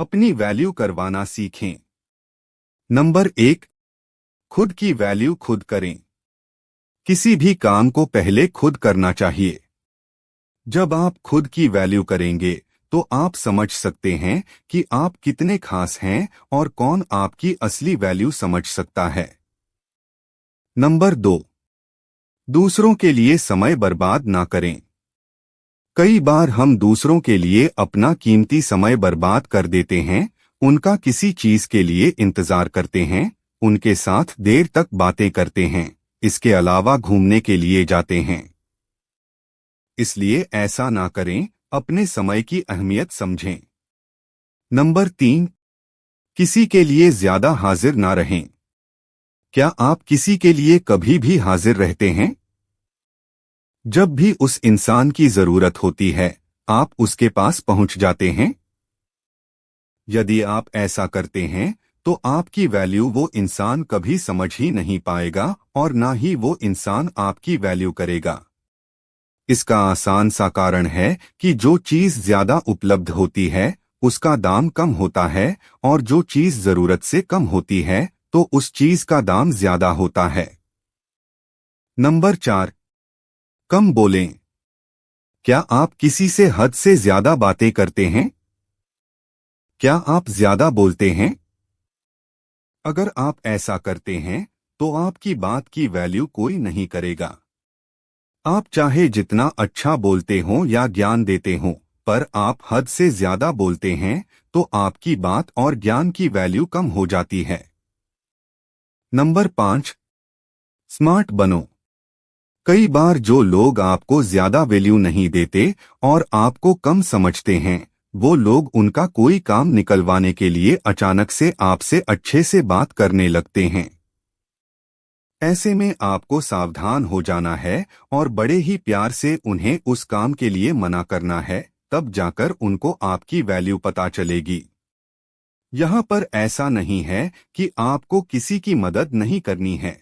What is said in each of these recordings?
अपनी वैल्यू करवाना सीखें। नंबर 1, खुद की वैल्यू खुद करें। किसी भी काम को पहले खुद करना चाहिए। जब आप खुद की वैल्यू करेंगे तो आप समझ सकते हैं कि आप कितने खास हैं और कौन आपकी असली वैल्यू समझ सकता है। नंबर 2, दूसरों के लिए समय बर्बाद ना करें। कई बार हम दूसरों के लिए अपना कीमती समय बर्बाद कर देते हैं, उनका किसी चीज के लिए इंतजार करते हैं, उनके साथ देर तक बातें करते हैं, इसके अलावा घूमने के लिए जाते हैं। इसलिए ऐसा ना करें, अपने समय की अहमियत समझें। नंबर 3, किसी के लिए ज्यादा हाजिर ना रहें। क्या आप किसी के लिए कभी भी हाजिर रहते हैं? जब भी उस इंसान की जरूरत होती है, आप उसके पास पहुंच जाते हैं? यदि आप ऐसा करते हैं, तो आपकी वैल्यू वो इंसान कभी समझ ही नहीं पाएगा और ना ही वो इंसान आपकी वैल्यू करेगा। इसका आसान सा कारण है कि जो चीज ज्यादा उपलब्ध होती है, उसका दाम कम होता है और जो चीज जरूरत से कम होती है, तो उस चीज का दाम ज्यादा होता है। नंबर 4, कम बोलें। क्या आप किसी से हद से ज्यादा बातें करते हैं? क्या आप ज्यादा बोलते हैं? अगर आप ऐसा करते हैं, तो आपकी बात की वैल्यू कोई नहीं करेगा। आप चाहे जितना अच्छा बोलते हो या ज्ञान देते हो, पर आप हद से ज्यादा बोलते हैं, तो आपकी बात और ज्ञान की वैल्यू कम हो जाती है। नंबर 5, स्मार्ट बनो। कई बार जो लोग आपको ज्यादा वैल्यू नहीं देते और आपको कम समझते हैं, वो लोग उनका कोई काम निकलवाने के लिए अचानक से आपसे अच्छे से बात करने लगते हैं। ऐसे में आपको सावधान हो जाना है और बड़े ही प्यार से उन्हें उस काम के लिए मना करना है, तब जाकर उनको आपकी वैल्यू पता चलेगी। यहाँ पर ऐसा नहीं है कि आपको किसी की मदद नहीं करनी है।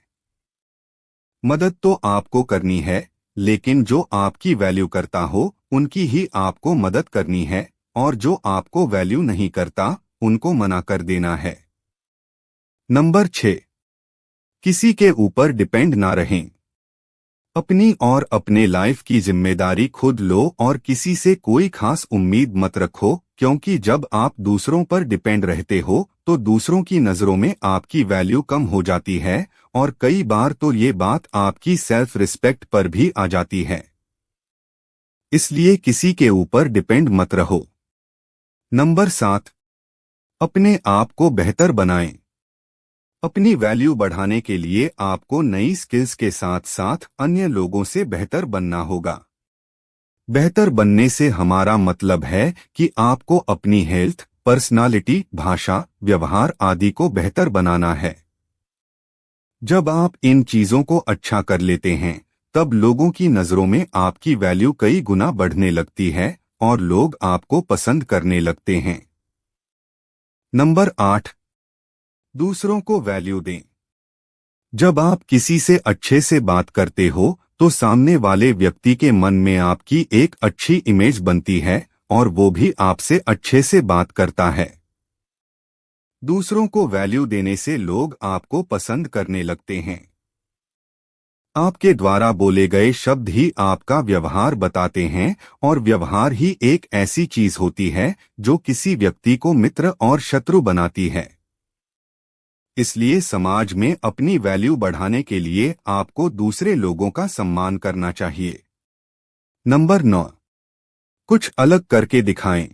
मदद तो आपको करनी है, लेकिन जो आपकी वैल्यू करता हो, उनकी ही आपको मदद करनी है, और जो आपको वैल्यू नहीं करता, उनको मना कर देना है। नंबर 6, किसी के ऊपर डिपेंड ना रहें। अपनी और अपने लाइफ की जिम्मेदारी खुद लो और किसी से कोई खास उम्मीद मत रखो, क्योंकि जब आप दूसरों पर डिपेंड रहते हो तो दूसरों की नज़रों में आपकी वैल्यू कम हो जाती है और कई बार तो ये बात आपकी सेल्फ रिस्पेक्ट पर भी आ जाती है। इसलिए किसी के ऊपर डिपेंड मत रहो। नंबर 7, अपने आप को बेहतर बनाएं। अपनी वैल्यू बढ़ाने के लिए आपको नई स्किल्स के साथ साथ अन्य लोगों से बेहतर बनना होगा। बेहतर बनने से हमारा मतलब है कि आपको अपनी हेल्थ, पर्सनालिटी, भाषा, व्यवहार आदि को बेहतर बनाना है। जब आप इन चीजों को अच्छा कर लेते हैं, तब लोगों की नजरों में आपकी वैल्यू कई गुना बढ़ने लगती है और लोग आपको पसंद करने लगते हैं। नंबर 8, दूसरों को वैल्यू दें। जब आप किसी से अच्छे से बात करते हो, तो सामने वाले व्यक्ति के मन में आपकी एक अच्छी इमेज बनती है और वो भी आपसे अच्छे से बात करता है। दूसरों को वैल्यू देने से लोग आपको पसंद करने लगते हैं। आपके द्वारा बोले गए शब्द ही आपका व्यवहार बताते हैं और व्यवहार ही एक ऐसी चीज होती है जो किसी व्यक्ति को मित्र और शत्रु बनाती है। इसलिए समाज में अपनी वैल्यू बढ़ाने के लिए आपको दूसरे लोगों का सम्मान करना चाहिए। नंबर 9, कुछ अलग करके दिखाएं।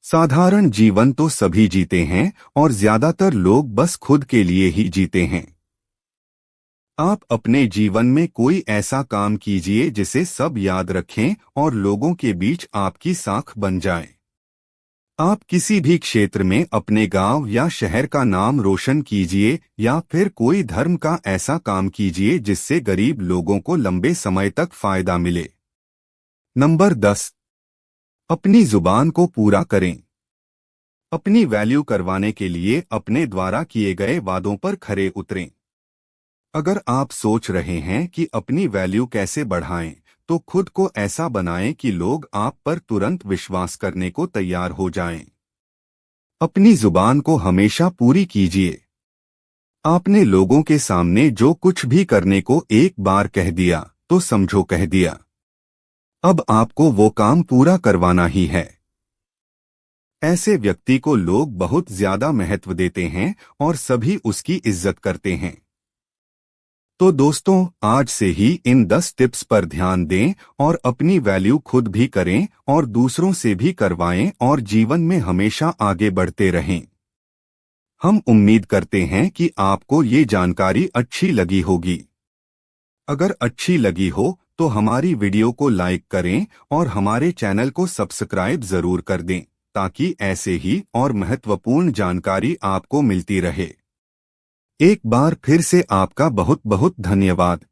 साधारण जीवन तो सभी जीते हैं और ज्यादातर लोग बस खुद के लिए ही जीते हैं। आप अपने जीवन में कोई ऐसा काम कीजिए जिसे सब याद रखें और लोगों के बीच आपकी साख बन जाए। आप किसी भी क्षेत्र में अपने गांव या शहर का नाम रोशन कीजिए या फिर कोई धर्म का ऐसा काम कीजिए जिससे गरीब लोगों को लंबे समय तक फायदा मिले। नंबर 10, अपनी जुबान को पूरा करें। अपनी वैल्यू करवाने के लिए अपने द्वारा किए गए वादों पर खरे उतरें। अगर आप सोच रहे हैं कि अपनी वैल्यू कैसे बढ़ाएं, तो खुद को ऐसा बनाएं कि लोग आप पर तुरंत विश्वास करने को तैयार हो जाएं। अपनी जुबान को हमेशा पूरी कीजिए। आपने लोगों के सामने जो कुछ भी करने को एक बार कह दिया तो समझो कह दिया। अब आपको वो काम पूरा करवाना ही है। ऐसे व्यक्ति को लोग बहुत ज्यादा महत्व देते हैं और सभी उसकी इज्जत करते हैं। तो दोस्तों, आज से ही इन 10 टिप्स पर ध्यान दें और अपनी वैल्यू खुद भी करें और दूसरों से भी करवाएं और जीवन में हमेशा आगे बढ़ते रहें। हम उम्मीद करते हैं कि आपको ये जानकारी अच्छी लगी होगी। अगर अच्छी लगी हो तो हमारी वीडियो को लाइक करें और हमारे चैनल को सब्सक्राइब जरूर कर दें, ताकि ऐसे ही और महत्वपूर्ण जानकारी आपको मिलती रहे। एक बार फिर से आपका बहुत बहुत धन्यवाद।